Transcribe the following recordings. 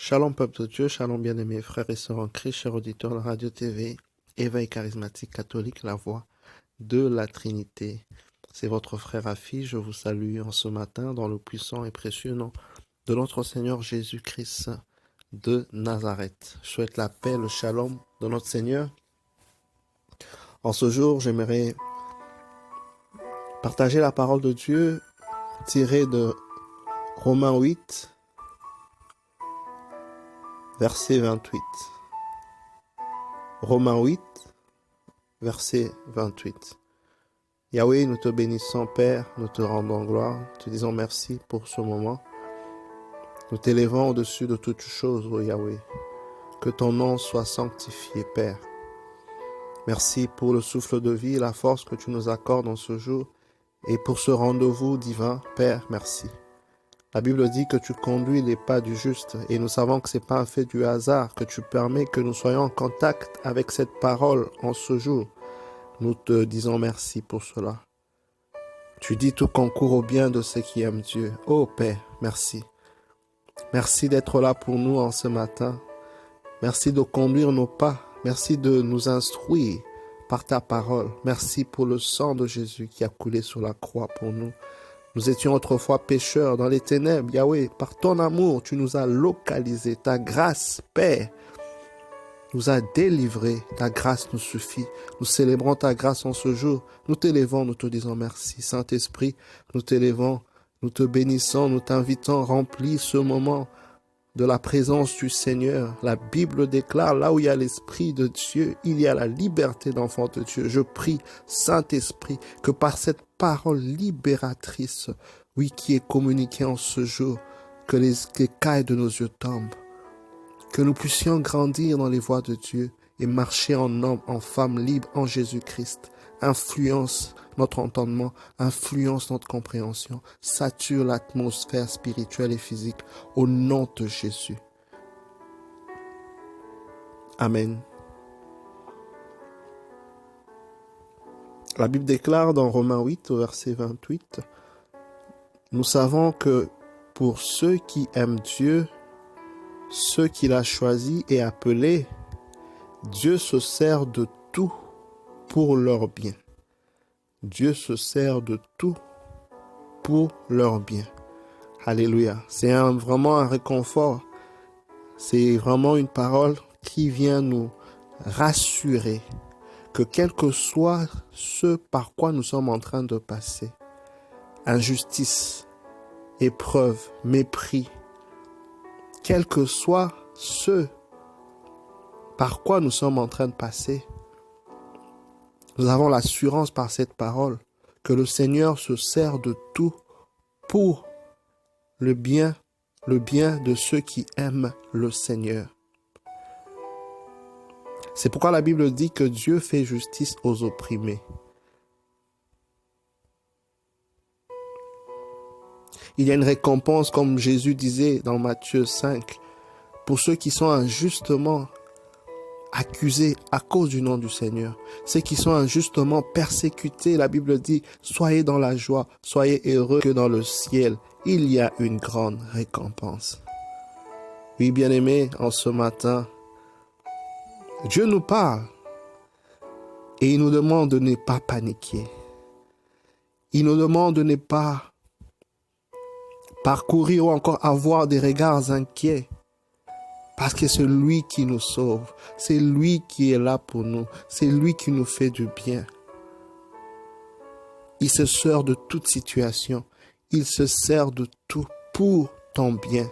Shalom peuple de Dieu, shalom bien-aimés frères et sœurs en Christ, chers auditeurs de la radio TV, Éveil charismatique catholique, la voix de la Trinité. C'est votre frère Afi, je vous salue en ce matin dans le puissant et précieux nom de notre Seigneur Jésus-Christ de Nazareth. Je souhaite la paix, le shalom de notre Seigneur. En ce jour, j'aimerais partager la parole de Dieu tirée de Romains 8, verset 28. Romains 8, verset 28. Yahweh, nous te bénissons, Père, nous te rendons gloire, te disons merci pour ce moment. Nous t'élevons au-dessus de toutes choses, ô Yahweh. Que ton nom soit sanctifié, Père. Merci pour le souffle de vie et la force que tu nous accordes en ce jour et pour ce rendez-vous divin, Père, merci. La Bible dit que tu conduis les pas du juste et nous savons que ce n'est pas un fait du hasard, que tu permets que nous soyons en contact avec cette parole en ce jour. Nous te disons merci pour cela. Tu dis tout concourt au bien de ceux qui aiment Dieu. Oh Père, merci. Merci d'être là pour nous en ce matin. Merci de conduire nos pas. Merci de nous instruire par ta parole. Merci pour le sang de Jésus qui a coulé sur la croix pour nous. Nous étions autrefois pécheurs dans les ténèbres. Yahweh, par ton amour, tu nous as localisés. Ta grâce, Père, nous a délivrés. Ta grâce nous suffit. Nous célébrons ta grâce en ce jour. Nous t'élevons, nous te disons merci. Saint-Esprit, nous t'élevons, nous te bénissons, nous t'invitons, remplis ce moment de la présence du Seigneur. La Bible déclare, là où il y a l'Esprit de Dieu, il y a la liberté d'enfant de Dieu. Je prie, Saint-Esprit, que par cette parole libératrice, oui, qui est communiquée en ce jour, que les écailles de nos yeux tombent, que nous puissions grandir dans les voies de Dieu et marcher en homme, en femme libre en Jésus-Christ. Influence notre entendement, influence notre compréhension, sature l'atmosphère spirituelle et physique au nom de Jésus. Amen. La Bible déclare dans Romains 8 au verset 28, « Nous savons que pour ceux qui aiment Dieu, ceux qu'il a choisis et appelés, Dieu se sert de tout pour leur bien. » Dieu se sert de tout pour leur bien. Alléluia. C'est vraiment un réconfort. C'est vraiment une parole qui vient nous rassurer que quel que soit ce par quoi nous sommes en train de passer, injustice, épreuve, mépris, quel que soit ce par quoi nous sommes en train de passer, nous avons l'assurance par cette parole que le Seigneur se sert de tout pour le bien de ceux qui aiment le Seigneur. C'est pourquoi la Bible dit que Dieu fait justice aux opprimés. Il y a une récompense, comme Jésus disait dans Matthieu 5, pour ceux qui sont injustement accusés à cause du nom du Seigneur. Ceux qui sont injustement persécutés, la Bible dit, soyez dans la joie, soyez heureux que dans le ciel, il y a une grande récompense. Oui, bien-aimés, en ce matin, Dieu nous parle et il nous demande de ne pas paniquer. Il nous demande de ne pas parcourir ou encore avoir des regards inquiets. Parce que c'est lui qui nous sauve, c'est lui qui est là pour nous, c'est lui qui nous fait du bien. Il se sert de toute situation, il se sert de tout pour ton bien.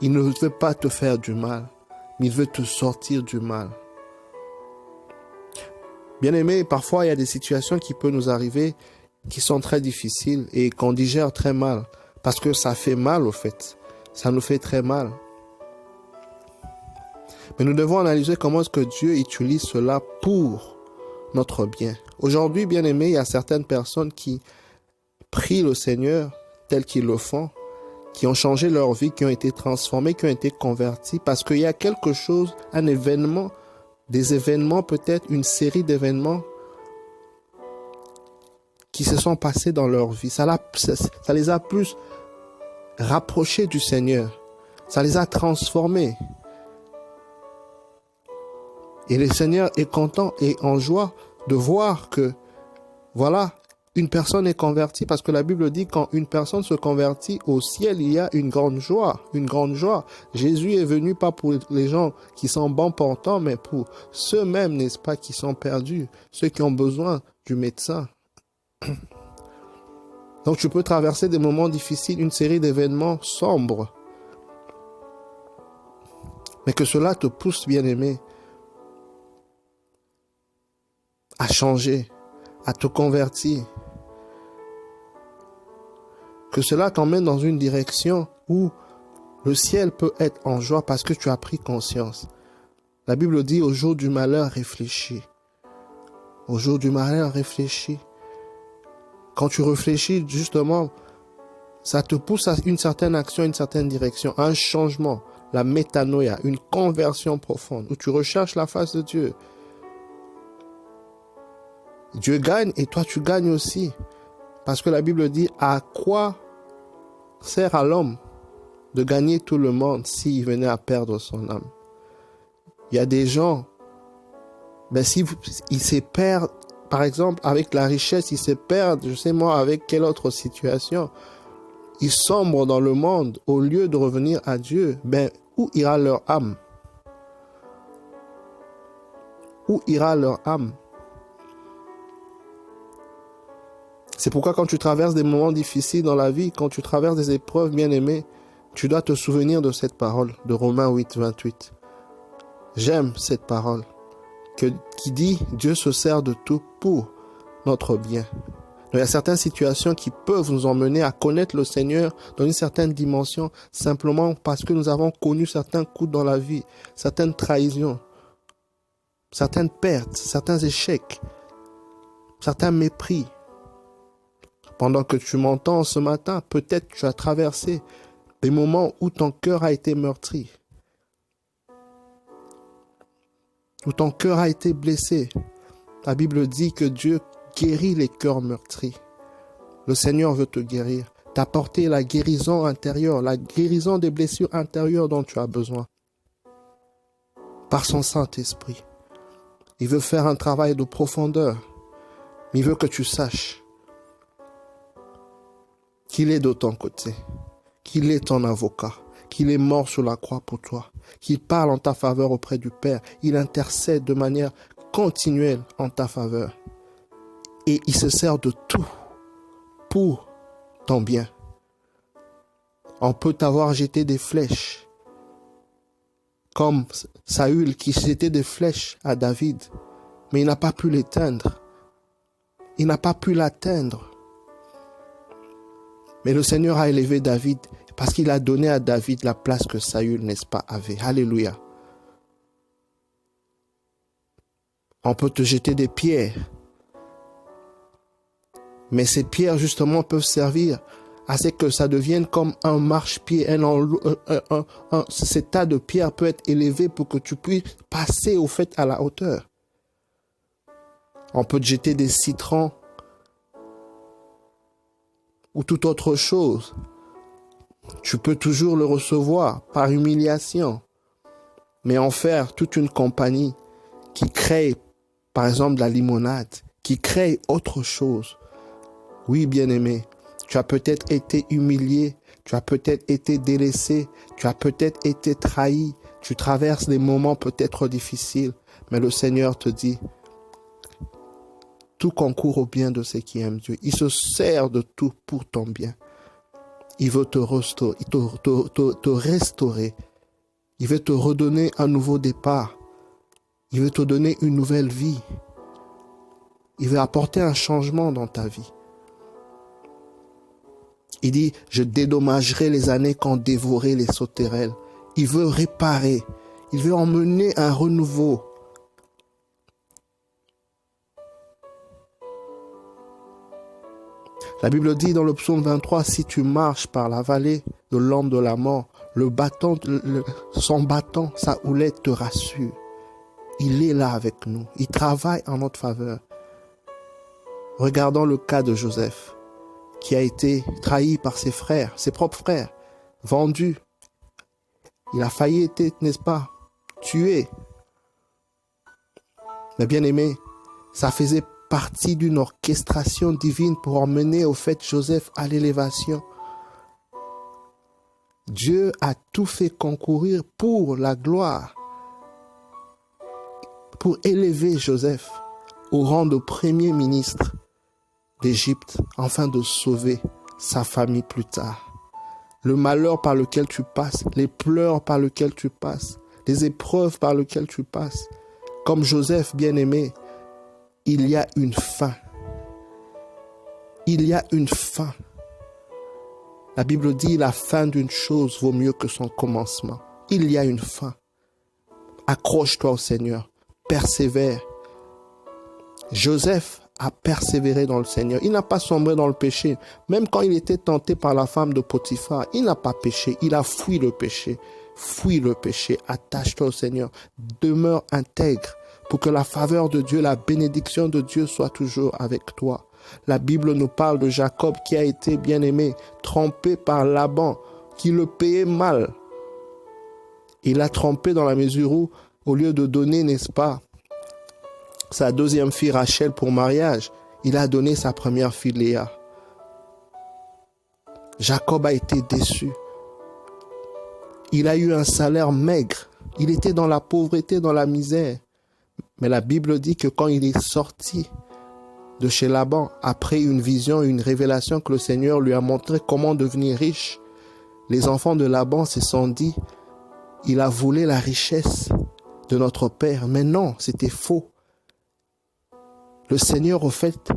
Il ne veut pas te faire du mal, mais il veut te sortir du mal. Bien-aimé, parfois il y a des situations qui peuvent nous arriver qui sont très difficiles et qu'on digère très mal, parce que ça fait mal au fait. Ça nous fait très mal. Mais nous devons analyser comment est-ce que Dieu utilise cela pour notre bien. Aujourd'hui, bien aimé, il y a certaines personnes qui prient le Seigneur tel qu'ils le font, qui ont changé leur vie, qui ont été transformés, qui ont été convertis, parce qu'il y a quelque chose, un événement, des événements peut-être, une série d'événements qui se sont passés dans leur vie. Ça les a plus rapprochés du Seigneur. Ça les a transformés. Et le Seigneur est content et en joie de voir que, voilà, une personne est convertie, parce que la Bible dit quand une personne se convertit au ciel, il y a une grande joie, une grande joie. Jésus est venu pas pour les gens qui sont bons portants, mais pour ceux-mêmes, n'est-ce pas, qui sont perdus, ceux qui ont besoin du médecin. Donc tu peux traverser des moments difficiles, une série d'événements sombres, mais que cela te pousse, bien-aimé, à changer, à te convertir. Que cela t'emmène dans une direction où le ciel peut être en joie parce que tu as pris conscience. La Bible dit au jour du malheur, réfléchis. Au jour du malheur, réfléchis. Quand tu réfléchis, justement, ça te pousse à une certaine action, une certaine direction, un changement, la métanoïa, une conversion profonde, où tu recherches la face de Dieu. Dieu gagne et toi tu gagnes aussi. Parce que la Bible dit, à quoi sert à l'homme de gagner tout le monde s'il venait à perdre son âme? Il y a des gens, s'ils se perdent, par exemple, avec la richesse, ils se perdent, je sais moi, avec quelle autre situation. Ils sombrent dans le monde au lieu de revenir à Dieu. Où ira leur âme? Où ira leur âme? C'est pourquoi quand tu traverses des moments difficiles dans la vie, quand tu traverses des épreuves, bien-aimé, tu dois te souvenir de cette parole de Romains 8, 28. J'aime cette parole qui dit « Dieu se sert de tout pour notre bien ». Donc, il y a certaines situations qui peuvent nous emmener à connaître le Seigneur dans une certaine dimension, simplement parce que nous avons connu certains coups dans la vie, certaines trahisons, certaines pertes, certains échecs, certains mépris. Pendant que tu m'entends ce matin, peut-être tu as traversé des moments où ton cœur a été meurtri, où ton cœur a été blessé. La Bible dit que Dieu guérit les cœurs meurtris. Le Seigneur veut te guérir, t'apporter la guérison intérieure, la guérison des blessures intérieures dont tu as besoin. Par son Saint-Esprit. Il veut faire un travail de profondeur. Mais il veut que tu saches qu'il est de ton côté, qu'il est ton avocat, qu'il est mort sur la croix pour toi, qu'il parle en ta faveur auprès du Père, il intercède de manière continuelle en ta faveur. Et il se sert de tout pour ton bien. On peut t'avoir jeté des flèches, comme Saül qui jetait des flèches à David, mais il n'a pas pu l'éteindre. Il n'a pas pu l'atteindre. Mais le Seigneur a élevé David parce qu'il a donné à David la place que Saül, n'est-ce pas, avait. Alléluia. On peut te jeter des pierres. Mais ces pierres, justement, peuvent servir à ce que ça devienne comme un marchepied. Ce tas de pierres peut être élevé pour que tu puisses passer au fait à la hauteur. On peut te jeter des citrons ou toute autre chose. Tu peux toujours le recevoir par humiliation, mais en faire toute une compagnie qui crée, par exemple, de la limonade, qui crée autre chose. Oui, bien-aimé, tu as peut-être été humilié, tu as peut-être été délaissé, tu as peut-être été trahi, tu traverses des moments peut-être difficiles, mais le Seigneur te dit, tout concourt au bien de ceux qui aiment Dieu. Il se sert de tout pour ton bien. Il veut te restaurer. Il veut te redonner un nouveau départ. Il veut te donner une nouvelle vie. Il veut apporter un changement dans ta vie. Il dit, je dédommagerai les années qu'ont dévoré les sauterelles. Il veut réparer. Il veut emmener un renouveau. La Bible dit dans le psaume 23, si tu marches par la vallée de l'ombre de la mort, son bâton, sa houlette te rassure. Il est là avec nous. Il travaille en notre faveur. Regardons le cas de Joseph, qui a été trahi par ses frères, ses propres frères, vendu. Il a failli être, n'est-ce pas, tué. Mais bien aimé, ça faisait partie d'une orchestration divine pour emmener au fait Joseph à l'élévation. Dieu a tout fait concourir pour la gloire, pour élever Joseph au rang de premier ministre d'Égypte, afin de sauver sa famille plus tard. Le malheur par lequel tu passes, les pleurs par lesquels tu passes, les épreuves par lesquelles tu passes, comme Joseph bien-aimé, il y a une fin. Il y a une fin. La Bible dit la fin d'une chose vaut mieux que son commencement. Il y a une fin. Accroche-toi au Seigneur. Persévère. Joseph a persévéré dans le Seigneur. Il n'a pas sombré dans le péché. Même quand il était tenté par la femme de Potiphar, il n'a pas péché. Il a fui le péché. Fuis le péché. Attache-toi au Seigneur. Demeure intègre pour que la faveur de Dieu, la bénédiction de Dieu soit toujours avec toi. La Bible nous parle de Jacob qui a été bien-aimé, trompé par Laban, qui le payait mal. Il l'a trompé dans la mesure où, au lieu de donner, n'est-ce pas, sa deuxième fille Rachel pour mariage, il a donné sa première fille Léa. Jacob a été déçu. Il a eu un salaire maigre. Il était dans la pauvreté, dans la misère. Mais la Bible dit que quand il est sorti de chez Laban, après une vision, une révélation que le Seigneur lui a montré comment devenir riche, les enfants de Laban se sont dit, il a volé la richesse de notre père. Mais non, c'était faux. Le Seigneur, au fait,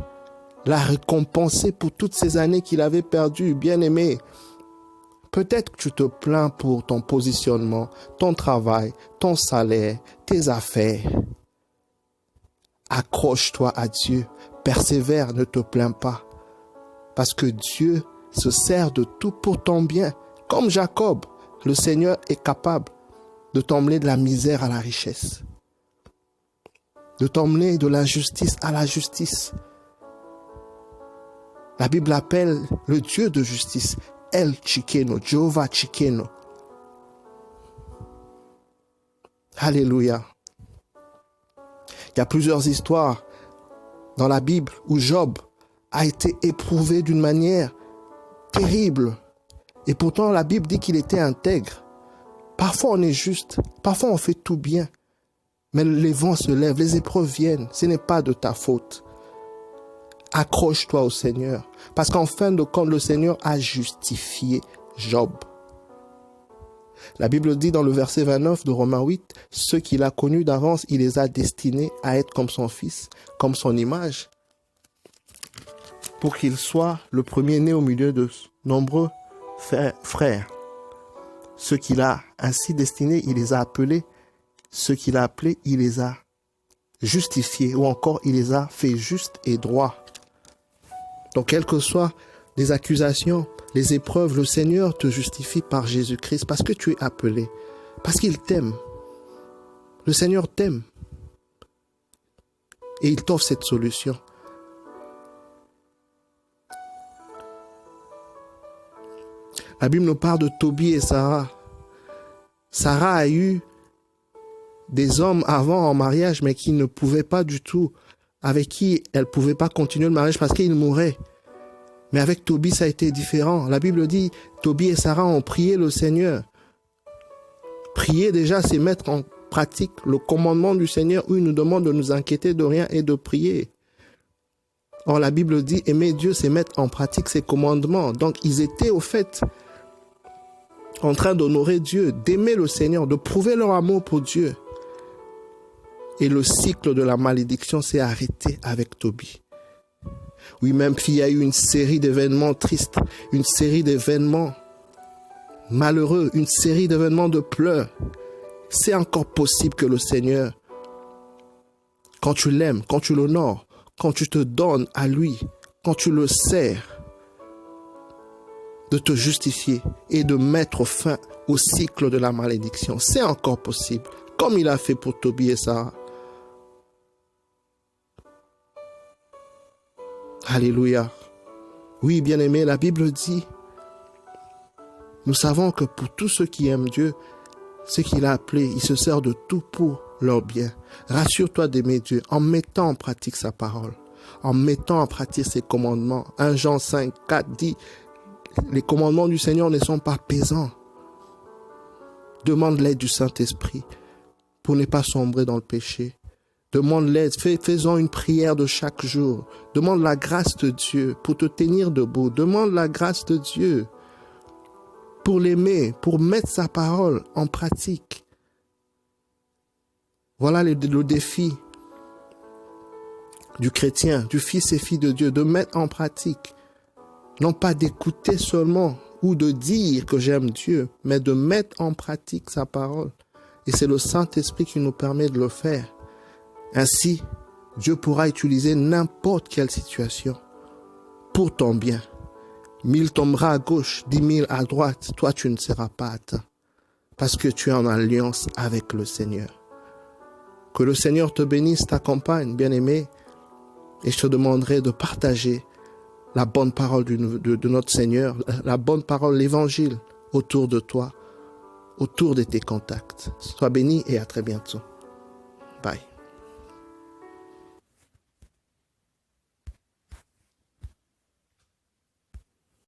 l'a récompensé pour toutes ces années qu'il avait perdues. Bien-aimé, peut-être que tu te plains pour ton positionnement, ton travail, ton salaire, tes affaires. Accroche-toi à Dieu. Persévère, ne te plains pas. Parce que Dieu se sert de tout pour ton bien. Comme Jacob, le Seigneur est capable de t'emmener de la misère à la richesse. De t'emmener de l'injustice à la justice. La Bible appelle le Dieu de justice El Tsidkenu, Jéhovah Tsidkenu. Alléluia. Il y a plusieurs histoires dans la Bible où Job a été éprouvé d'une manière terrible. Et pourtant, la Bible dit qu'il était intègre. Parfois, on est juste. Parfois, on fait tout bien. Mais les vents se lèvent, les épreuves viennent. Ce n'est pas de ta faute. Accroche-toi au Seigneur. Parce qu'en fin de compte, le Seigneur a justifié Job. La Bible dit dans le verset 29 de Romains 8, « Ceux qu'il a connus d'avance, il les a destinés à être comme son fils, comme son image, pour qu'il soit le premier-né au milieu de nombreux frères. Ceux qu'il a ainsi destinés, il les a appelés. Ceux qu'il a appelés, il les a justifiés, ou encore il les a fait justes et droits. » Donc, quelles que soient les accusations, les épreuves, le Seigneur te justifie par Jésus-Christ parce que tu es appelé, parce qu'il t'aime. Le Seigneur t'aime. Et il t'offre cette solution. La Bible nous parle de Tobie et Sarah. Sarah a eu des hommes avant en mariage, mais qui ne pouvaient pas du tout, avec qui elle ne pouvait pas continuer le mariage parce qu'ils mouraient. Mais avec Tobie, ça a été différent. La Bible dit, Tobie et Sarah ont prié le Seigneur. Prier déjà, c'est mettre en pratique le commandement du Seigneur où il nous demande de nous inquiéter de rien et de prier. Or, la Bible dit, aimer Dieu, c'est mettre en pratique ses commandements. Donc, ils étaient au fait en train d'honorer Dieu, d'aimer le Seigneur, de prouver leur amour pour Dieu. Et le cycle de la malédiction s'est arrêté avec Tobie. Oui, même s'il y a eu une série d'événements tristes, une série d'événements malheureux, une série d'événements de pleurs, c'est encore possible que le Seigneur, quand tu l'aimes, quand tu l'honores, quand tu te donnes à lui, quand tu le sers, de te justifier et de mettre fin au cycle de la malédiction. C'est encore possible, comme il a fait pour Tobie et Sarah. Alléluia. Oui, bien-aimé, la Bible dit, nous savons que pour tous ceux qui aiment Dieu, Ce qu'il a appelé, il se sert de tout pour leur bien. Rassure-toi d'aimer Dieu en mettant en pratique sa parole, en mettant en pratique ses commandements. 1 Jean 5, 4 dit, les commandements du Seigneur ne sont pas pesants. Demande l'aide du Saint-Esprit pour ne pas sombrer dans le péché. Demande l'aide, faisons une prière de chaque jour. Demande la grâce de Dieu pour te tenir debout. Demande la grâce de Dieu pour l'aimer, pour mettre sa parole en pratique. Voilà le défi du chrétien, du fils et fille de Dieu, de mettre en pratique. Non pas d'écouter seulement ou de dire que j'aime Dieu, mais de mettre en pratique sa parole. Et c'est le Saint-Esprit qui nous permet de le faire. Ainsi, Dieu pourra utiliser n'importe quelle situation pour ton bien. 1000 tombera à gauche, 10 000 à droite. Toi, tu ne seras pas atteint parce que tu es en alliance avec le Seigneur. Que le Seigneur te bénisse, t'accompagne, bien-aimé. Et je te demanderai de partager la bonne parole de notre Seigneur, la bonne parole, l'évangile autour de toi, autour de tes contacts. Sois béni et à très bientôt. Bye.